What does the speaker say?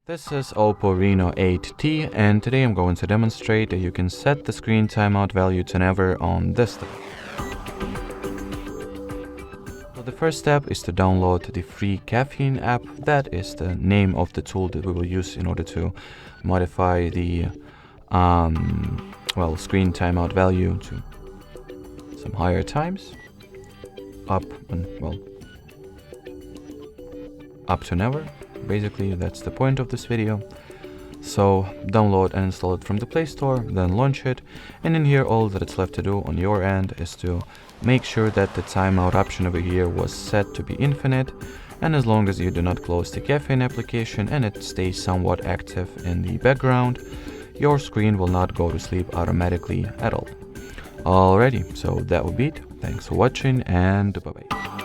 This is OPPO Reno 8T, and today I'm going to demonstrate that you can set the screen timeout value to never on this device. So the first step is to download the free Caffeine app. That is the name of the tool that we will use in order to modify the screen timeout value to some higher times, up to never. Basically, that's the point of this video. So download and install it from the Play Store, then launch it, and in here all that it's left to do on your end is to make sure that the timeout option over here was set to be infinite, and as long as you do not close the Caffeine application and it stays somewhat active in the background, your screen will not go to sleep automatically at all. Alrighty, so that would be it. Thanks for watching, and bye bye.